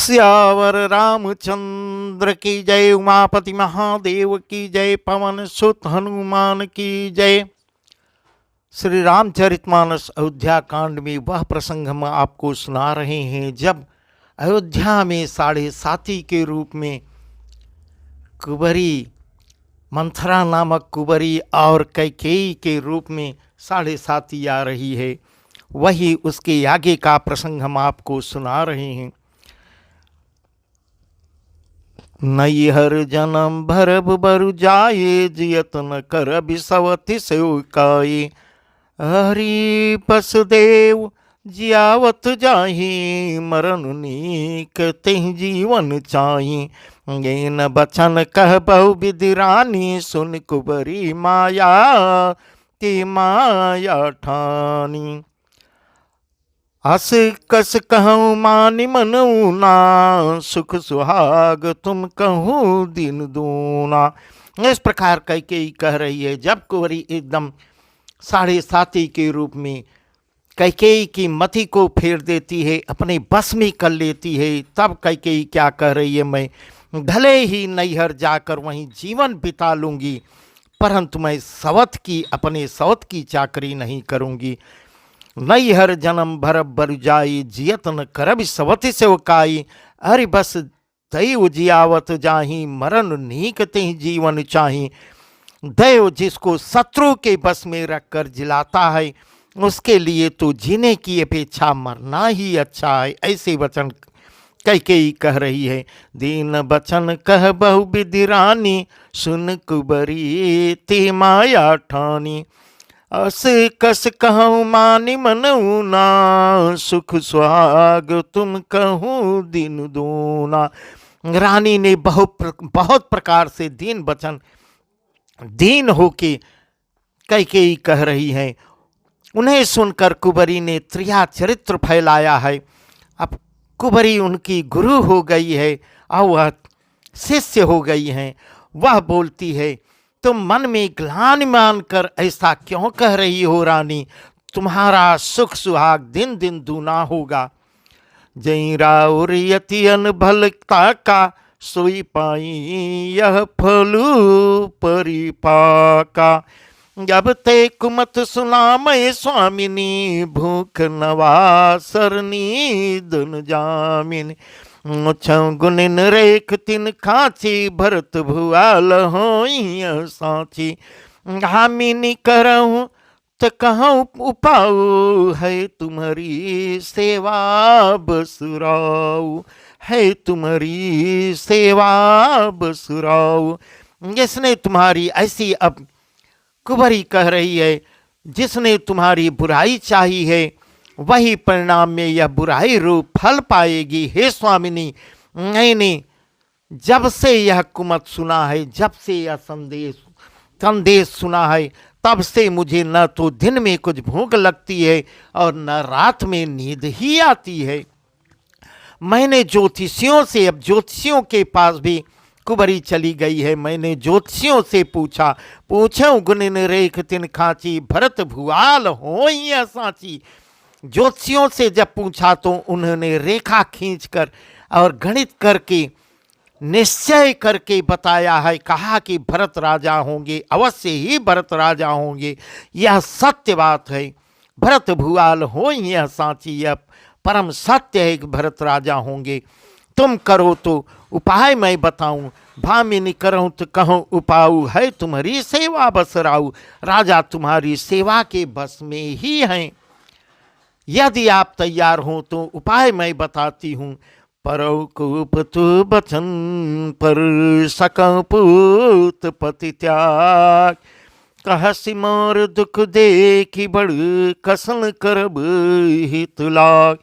सियावर रामचंद्र की जय। उमापति महादेव की जय। पवन सुत हनुमान की जय। श्री रामचरितमानस अयोध्या कांड में वह प्रसंग हम आपको सुना रहे हैं जब अयोध्या में साढ़े साथी के रूप में कुबरी, मंथरा नामक कुबरी और कैकेयी के रूप में साढ़े साथी आ रही है। वही उसके आगे का प्रसंग हम आपको सुना रहे हैं। नैहर जन्म भरब बरु जाए, जियतन कर बिसवति सेवकाए। हरि बसदेव जियावत जाहि, मरण नीक तेहि जीवन चाहि। ये न बचन कह बहु विधि रानी, सुन कुबरी माया ते माया ठानी। हस कस कहूँ मानि मनऊ ना, सुख सुहाग तुम कहूँ दिन दूना। इस प्रकार कैकेयी कह रही है। जब कुंवरी एकदम साढ़े साथी के रूप में कैकेयी की मति को फेर देती है, अपने बस में कर लेती है, तब कैकेयी क्या कह रही है, मैं भले ही नैहर जाकर वहीं जीवन बिता लूँगी, परंतु मैं अपने सवत की चाकरी नहीं करूँगी। नैहर जन्म भरब बरु जाई, जियतन करब सवति सेवकाई। हरि बस दैव जियावत जाहि, मरण नीक तेहि जीवन चाहि। दैव जिसको शत्रु के बस में रखकर जिलाता है, उसके लिए तो जीने की अपेक्षा मरना ही अच्छा है। ऐसे वचन कैकेयी कह रही है। दीन बचन कह बहु विधि रानी, सुन कुबरी ते माया ठानी। अस कस कहूँ मानि मनऊ ना, सुख सुहाग तुम कहूँ दिन दूना। रानी ने बहुत प्रकार से दीन होके कैकेयी कह रही है। उन्हें सुनकर कुबरी ने त्रिया चरित्र फैलाया है। अब कुबरी उनकी गुरु हो गई है और वह शिष्य हो गई हैं। वह बोलती है, तुम मन में ग्लानि मानकर ऐसा क्यों कह रही हो रानी? तुम्हारा सुख सुहाग दिन दिन दूना होगा। जय राउर यतियन भलता का, सोई पाई यह फलू परिपाका। जब ते कुमत सुना मैं स्वामिनी, भूख नवासरनी दुन जामिनी। गुनिन रेख तिन खाची, भरत भुआल होई साची। हामिनी करहूँ त कहूँ उपाऊ, है तुम्हारी सेवा बसुराऊ। है तुम्हारी सेवा बसुराऊ। जिसने तुम्हारी ऐसी, अब कुबरी कह रही है, जिसने तुम्हारी बुराई चाही है वही परिणाम में यह बुराई रूप फल पाएगी। हे स्वामिनी, मैंने जब से यह कुमत सुना है, जब से यह संदेश सुना है, तब से मुझे न तो दिन में कुछ भूख लगती है और न रात में नींद ही आती है। मैंने ज्योतिषियों से, अब ज्योतिषियों के पास भी कुबरी चली गई है। मैंने ज्योतिषियों से पूछो गुनिन रेख तिन खाची, भरत भुआल होई साची। ज्योतिषियों से जब पूछा तो उन्होंने रेखा खींचकर और गणित करके निश्चय करके बताया है। कहा कि भरत राजा होंगे, अवश्य ही भरत राजा होंगे, यह सत्य बात है। भरत भुआल होई यह साची, यह परम सत्य है कि भरत राजा होंगे। तुम करो तो उपाय मैं बताऊं, भामिनी करो तो कहो उपाऊ। है तुम्हारी सेवा बसराऊ, राजा तुम्हारी सेवा के बस में ही हैं। यदि आप तैयार हो तो उपाय मैं बताती हूँ। परौ कूप तु बचन पर, सकौ पूत पति त्याग। कहसि मोर दुख देखी बड़, कसन करब हित लाग।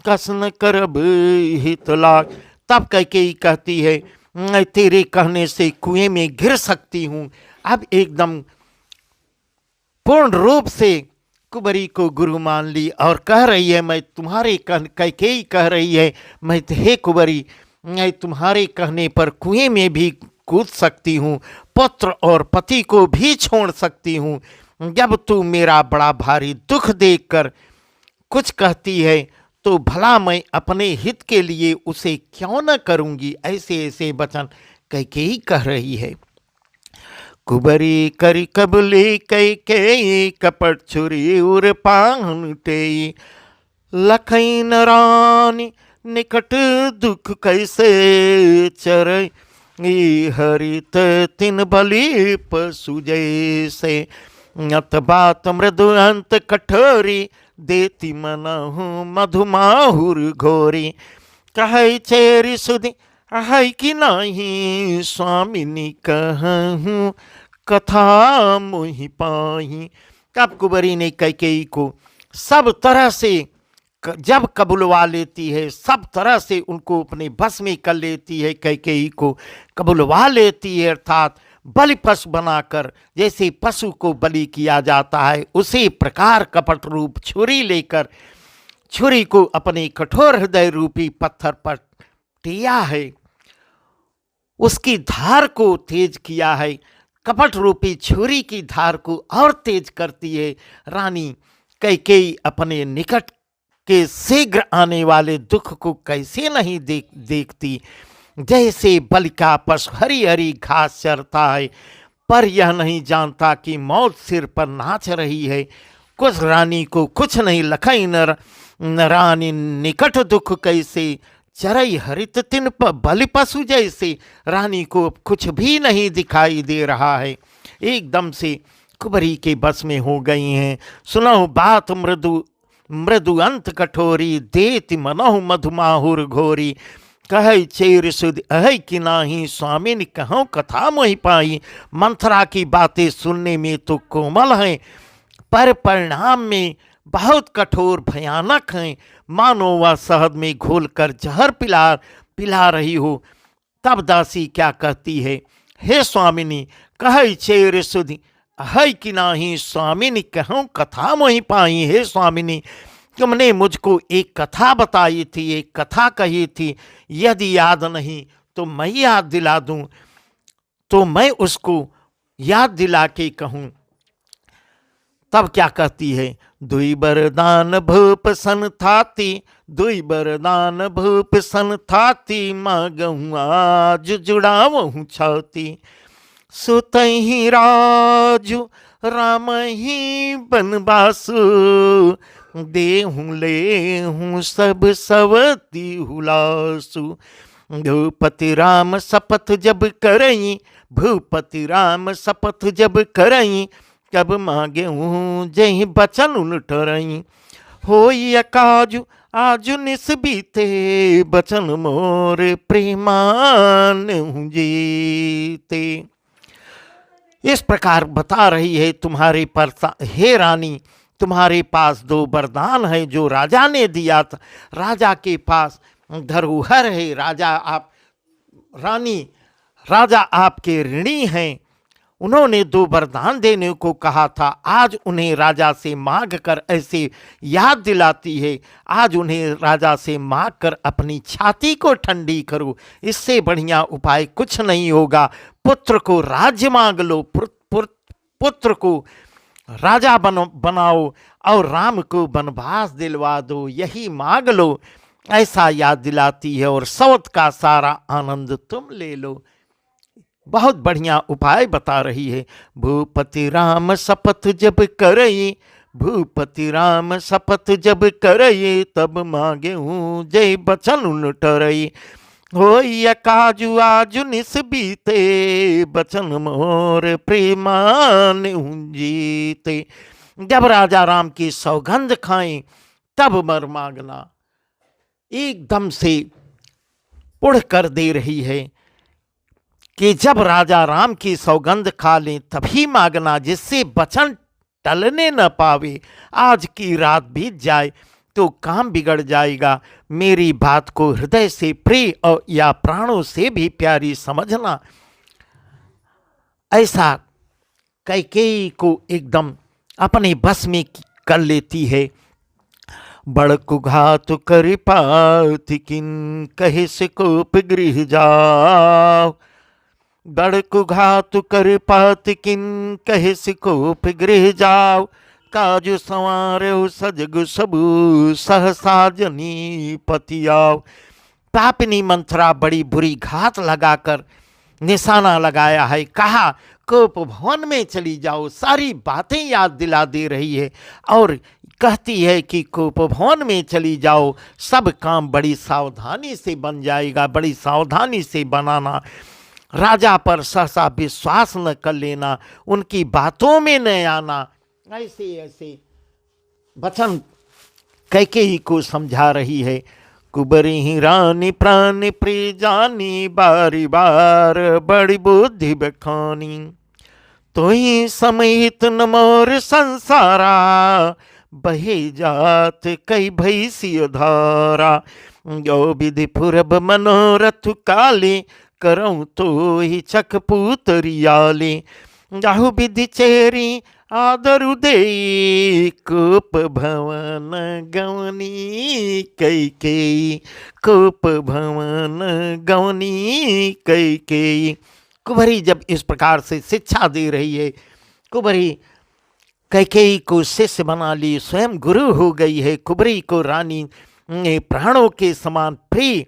कसन करब हित लाग। तब कैकेयी कहती है, मैं तेरे कहने से कुएं में गिर सकती हूँ। अब एकदम पूर्ण रूप से कुबरी को गुरु मान ली और कह रही है, मैं तुम्हारे कैकेयी कह रही है, मैं हे कुबरी, मैं तुम्हारे कहने पर कुएं में भी कूद सकती हूँ, पुत्र और पति को भी छोड़ सकती हूँ। जब तू मेरा बड़ा भारी दुख देखकर कुछ कहती है तो भला मैं अपने हित के लिए उसे क्यों न करूंगी। ऐसे ऐसे वचन कैकेयी कह रही है। कुबरी करी कबली कैकेयी, कपट छुरी उर पान टेई। लखन रानी निकट दुख कैसे चरई, हरित तिन बलि पशु जैसे। अत बात मृदु अंत कठोरी, देती मनहु मधुमाहुर घोरी। कहे चेरी सुधी है कि नहीं, स्वामिनी कहूँ कथा मोहि पाही। अब कुबरी ने कैकेयी को सब तरह से जब कबुलवा लेती है, सब तरह से उनको अपने बस में कर लेती है, कैकेयी को कबुलवा लेती है, अर्थात बलि पशु बनाकर, जैसे पशु को बलि किया जाता है उसी प्रकार कपट रूप छुरी लेकर छुरी को अपने कठोर हृदय रूपी पत्थर पर टिया है, उसकी धार को तेज किया है। कपट रूपी छुरी की धार को और तेज करती है। रानी कैकेयी अपने निकट के शीघ्र आने वाले दुख को कैसे नहीं देखती। जैसे बलि का पशु हरी हरी घास चरता है, पर यह नहीं जानता कि मौत सिर पर नाच रही है। कुछ रानी को कुछ नहीं लखई न रानी निकट दुख कैसे, चरई हरित तिन बलि पशु जैसे। रानी को कुछ भी नहीं दिखाई दे रहा है, एकदम से कुबरी के बस में हो गई हैं। सुनो बात मृदु मृदु अंत कठोरी, देति मनहु मधुमाहुर घोरी। कहे चेर सुध अहि कि नाही, स्वामिनी कहूँ कथा मोहि पाई। मंथरा की बातें सुनने में तो कोमल हैं, पर परिणाम में बहुत कठोर भयानक हैं, मानो वह शहद में घोलकर जहर पिला रही हो। तब दासी क्या कहती है, हे स्वामिनी कहे चेर सुधि है कि नाही, स्वामिनी कहूँ कथा मोहि पाई। हे स्वामिनी तुमने मुझको एक कथा बताई थी, एक कथा कही थी, यदि याद नहीं तो मैं याद दिला दूं, तो मैं उसको याद दिला के कहूं। तब क्या कहती है, दुई बरदान भूप सन थाती, दुई बरदान भूप सन थाती, मांगहूँ आज जुड़ावहूँ छाती। सुतहि राजु राम ही बनवासु, देहूँ लेहूँ सब सवती हुलासु। भूपति राम शपथ जब करई, भूपति राम शपथ जब करई, कब मांगे हूँ जही बचन उलटरई। होई अकाजु आजु निस बीते, बचन मोर प्रेमान हूँ जीते। इस प्रकार बता रही है तुम्हारे पर, हे रानी तुम्हारे पास दो वरदान है जो राजा ने दिया था। राजा के पास धरोहर है, राजा आपके ऋणी हैं। उन्होंने दो वरदान देने को कहा था, आज उन्हें राजा से मांग कर ऐसे याद दिलाती है। आज उन्हें राजा से मांग कर अपनी छाती को ठंडी करो, इससे बढ़िया उपाय कुछ नहीं होगा। पुत्र को राज्य मांग लो, पुत्र को राजा बनाओ और राम को वनवास दिलवा दो, यही मांग लो, ऐसा याद दिलाती है। और सौत का सारा आनंद तुम ले लो, बहुत बढ़िया उपाय बता रही है। भूपति राम शपथ जब करई, भूपति राम शपथ जब करई, तब मांगे हूँ जय बचन उलटरई। होई काजू आजु निस बीते, बचन मोर प्रेमान हूँ जीते। जब राजा राम की सौगंध खाएं तब वर मांगना। एकदम से उड़ कर दे रही है कि जब राजा राम की सौगंध खा लें तभी मांगना, जिससे वचन टलने न पावे। आज की रात बीत जाए तो काम बिगड़ जाएगा। मेरी बात को हृदय से प्रिय और या प्राणों से भी प्यारी समझना। ऐसा कैकेयी को एकदम अपने बस में कर लेती है। बड़कु घात करि पाति किन, कहे से कोप गृह जाओ। बड़कु घात करि पाति किन, कहे से कोप गृह जाओ। काजु संवार्यो सजग सबु सहसा जनी पतियाव। पापिनी मंथरा बड़ी बुरी घात लगाकर निशाना लगाया है, कहा कोप भवन में चली जाओ, सारी बातें याद दिला दे रही है और कहती है कि कोप भवन में चली जाओ, सब काम बड़ी सावधानी से बन जाएगा, बड़ी सावधानी से बनाना, राजा पर सहसा विश्वास न कर लेना, उनकी बातों में न आना। ऐसे ऐसे वचन कैकेयी को समझा रही है। कुबरी ही रानी प्राण प्रिय जानी, बारी बार बड़ी बुद्धि बखानी, तो ही समित न मोर संसारा, बहे जात कई भई सिय धारा, जो विधि पूरब मनोरथ काले, करऊं तो ही चक पुतरियाले, जाहु विधि चेरी आदरु देई, कोप भवन गवनी कैकेयी, कोप भवन गवनी कैकेयी। कुबरी जब इस प्रकार से शिक्षा दे रही है, कुबरी कैकेयी को शिष्य बना ली, स्वयं गुरु हो गई है। कुबरी को रानी ने प्राणों के समान प्रिय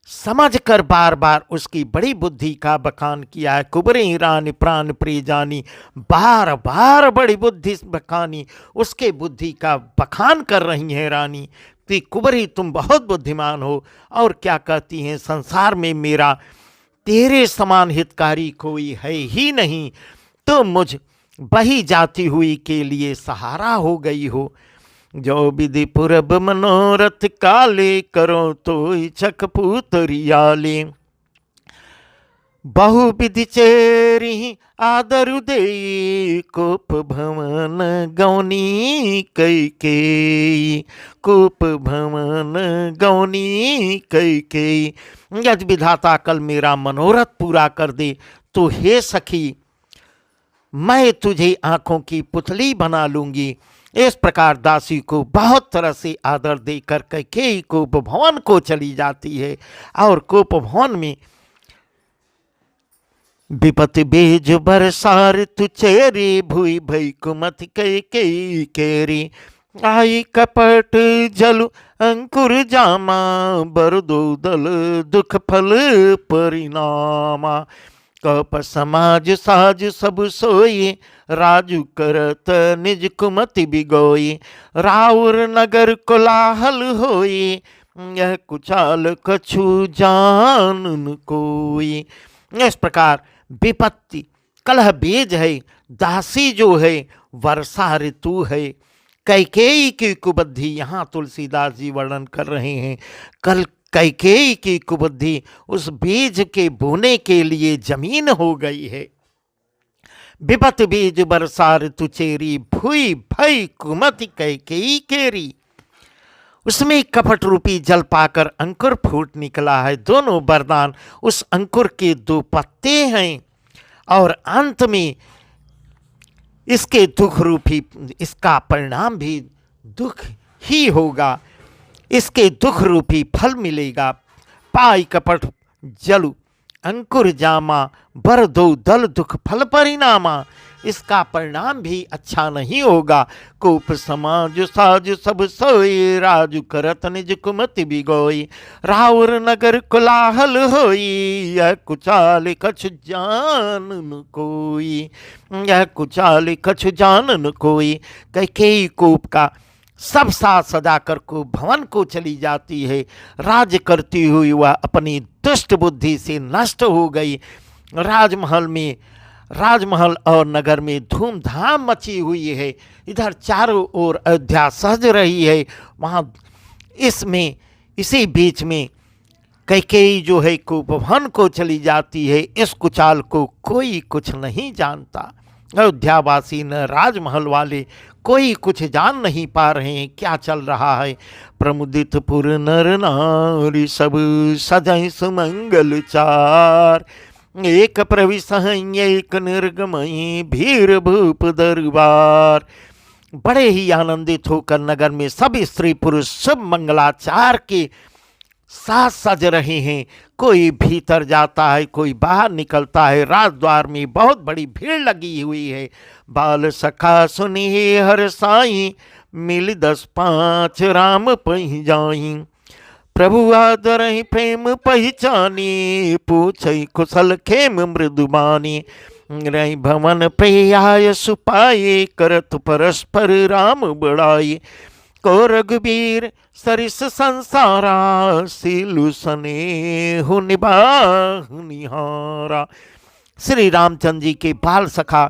समझकर बार बार उसकी बड़ी बुद्धि का बखान किया है। कुबरी रानी प्राण प्रिय जानी, बार बार बड़ी बुद्धि बखानी, उसके बुद्धि का बखान कर रही हैं रानी कि कुबरी तुम बहुत बुद्धिमान हो। और क्या कहती हैं, संसार में मेरा तेरे समान हितकारी कोई है ही नहीं, तो मुझ बही जाती हुई के लिए सहारा हो गई हो। जो विधि पूरब मनोरथ काले, करो तो इच्छक पुतरियाले, बहु विधि चेरी आदरु देई, कोप भवन गौनी कैकेयी, कोप भवन गौनी कैकेयी। यदि विधाता कल मेरा मनोरथ पूरा कर दे तो हे सखी, मैं तुझे आंखों की पुतली बना लूंगी। इस प्रकार दासी को बहुत तरह से आदर देकर कैकेयी कोप भवन को चली जाती है। और कोप भवन में विपत्ति बेज बरसार तु चेरी, भूई भई कुमति कैकेयी केरी, आई कपट जलु अंकुर जामा, बरदो दल दुख फल परिणामा, कप समाज साज सब सोई, राजू करत निज कुमति बिगोई, राउर नगर कोलाहल होई, यह कुचाल कछु जान कोई। इस प्रकार विपत्ति कलह बीज है, दासी जो है वर्षा ऋतु है। कैकेयी की कुबुद्धि यहाँ तुलसीदास जी वर्णन कर रहे हैं। कल कैकेयी की कुबुद्धि उस बीज के बोने के लिए जमीन हो गई है। विपत बीज बरसा ऋतु चेरी, भूई भई कुमति कैकेयी केरी। उसमें कपट रूपी जल पाकर अंकुर फूट निकला है। दोनों वरदान उस अंकुर के दो पत्ते हैं और अंत में इसके दुख रूपी, इसका परिणाम भी दुख ही होगा। इसके दुख रूपी फल मिलेगा। पाई कपट जलु अंकुर जामा, बर दो दल दुख फल परिणामा। इसका परिणाम भी अच्छा नहीं होगा। कोप समाज साज सब सोई, राजु करत निज कुमति बिगोई, राउर नगर कोलाहल होई, यह कुचाल कछु जानन कोई, यह कुचाल कछु जानन कोई। कैकेयी कोप का सब साथ सजाकर को भवन को चली जाती है। राज करती हुई वह अपनी दुष्ट बुद्धि से नष्ट हो गई। राजमहल और नगर में धूमधाम मची हुई है। इधर चारों ओर अयोध्या सज रही है। वहाँ इसी बीच में कैकेयी जो है कुपवन को चली जाती है। इस कुचाल को कोई कुछ नहीं जानता। अयोध्यावासी न राजमहल वाले कोई कुछ जान नहीं पा रहे हैं क्या चल रहा है। प्रमुदित पुर नर नारी सब सजै सुमंगल चार, एक प्रविशहं एक निर्गमई भीर भूप दरबार। बड़े ही आनंदित होकर नगर में सब स्त्री पुरुष शुभ मंगलाचार के साज सज रहे हैं। कोई भीतर जाता है, कोई बाहर निकलता है। राजद्वार में बहुत बड़ी भीड़ लगी हुई है। बाल सखा सुनिए हर साई, मिल 10-5 राम पही जाई। प्रभु आदर प्रेम पहचानी, पूछई कुशल खेम मृदुबानी। रही भवन प्रियाय सुपाए, करत परस्पर राम बड़ाई। को रघुबीर सरिस संसारा, सीलु स्नेहु निबाहु निहारा। श्री रामचंद्र जी के बाल सखा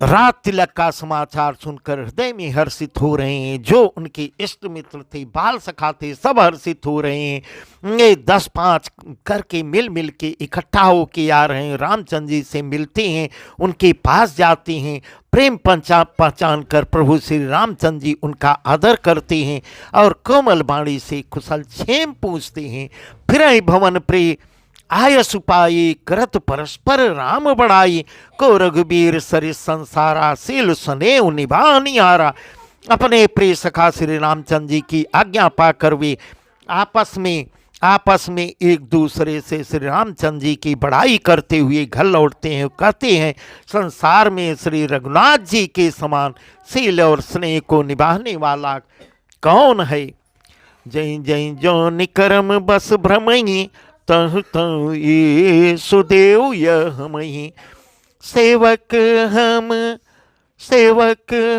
रात तिलक का समाचार सुनकर हृदय में हर्षित हो रहे हैं। जो उनके इष्ट मित्र थे, बाल सखा थे, सब हर्षित हो रहे हैं। ये 10-5 करके मिल मिल के इकट्ठा होके आ रहे हैं। रामचंद्र जी से मिलते हैं, उनके पास जाते हैं। प्रेम पहचान कर प्रभु श्री रामचंद्र जी उनका आदर करते हैं और कोमल वाणी से कुशल क्षेम पूछते हैं। फिर भवन प्रिय आय सुपाई, करत परस्पर राम बड़ाई। को रघुबीर सरिस संसारा, सील स्नेह निभा निहारा। अपने प्रिय सखा श्री रामचंद्र जी की आज्ञा पाकर वे आपस में एक दूसरे से श्री रामचंद्र जी की बड़ाई करते हुए घर लौटते हैं। कहते हैं, संसार में श्री रघुनाथ जी के समान सील और स्नेह को निभाने वाला कौन है। जय जय जो निकरम बस भ्रमही, तह तह ये सुदेव यह मही। सेवक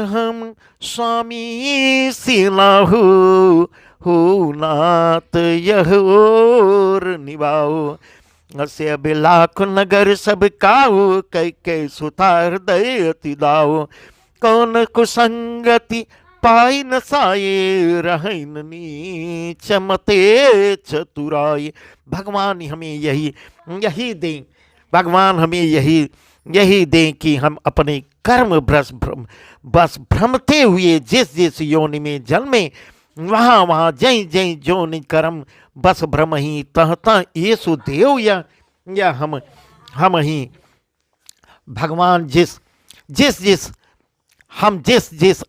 हम स्वामी सिलाहू, हो नाथ यह और निभाओ। अस्य अभिलाख नगर सब काऊ, कै सुता हृदय अति दाओ। कौन कुसंगति पाई न साये, रहन नीच मते चतुराई। भगवान हमें यही दें, भगवान हमें यही दें कि हम अपने कर्म बस भ्रमते हुए जिस योनि में जन्मे, वहाँ जय जय जोनि कर्म बस भ्रम ही, तह तह येसु देव या हम ही। भगवान जिस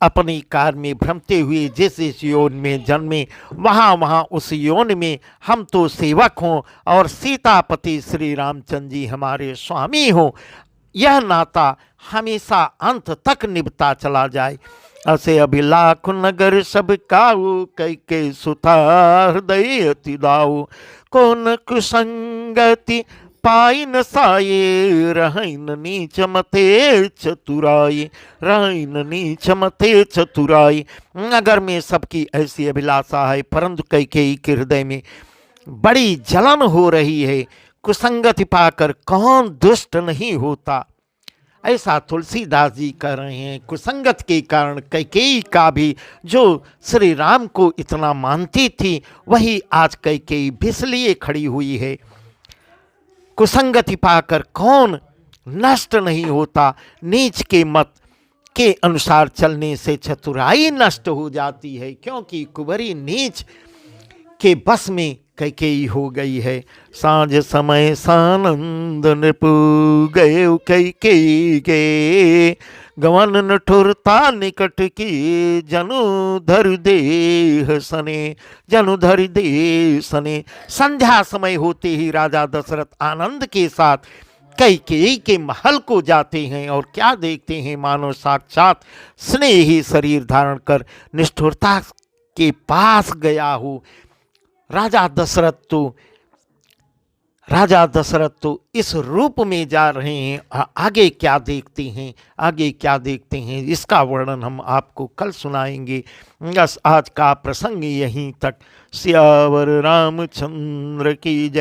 अपनी कार में भ्रमते हुए जिस योन में जन्मे, वहाँ उस योन में हम तो सेवक हों और सीतापति श्री रामचंद्र जी हमारे स्वामी हों। यह नाता हमेशा अंत तक निभता चला जाए। असे अभिलाख नगर सब काऊ, कै सुता हृदय अति दाऊ। कौन कुसंगति पाई न साये, रहन नीच मते चतुराई, रहन नीच मते चतुराई। अगर में सबकी ऐसी अभिलाषा है, परंतु कैकेयी के हृदय में बड़ी जलन हो रही है। कुसंगति पाकर कौन दुष्ट नहीं होता, ऐसा तुलसीदास जी कह रहे हैं। कुसंगत के कारण कैकेयी का भी, जो श्री राम को इतना मानती थी, वही आज कैकेयी बिसलिए खड़ी हुई है। कुसंगति पाकर कौन नष्ट नहीं होता। नीच के मत के अनुसार चलने से चतुराई नष्ट हो जाती है, क्योंकि कुंवरी नीच के बस में कैकेयी हो गई है। सांझ समय सानंद नृपु गए कैकेयी के, गवन नठुरता निकट की, जनु धर देह सने। संध्या समय होते ही राजा दशरथ आनंद के साथ कैकेयी के महल को जाते हैं और क्या देखते हैं, मानो साक्षात स्नेही शरीर धारण कर निष्ठुरता के पास गया हो। राजा दशरथ तो इस रूप में जा रहे हैं। आगे क्या देखते हैं इसका वर्णन हम आपको कल सुनाएंगे। बस आज का प्रसंग यहीं तक। सियावर रामचंद्र की जय।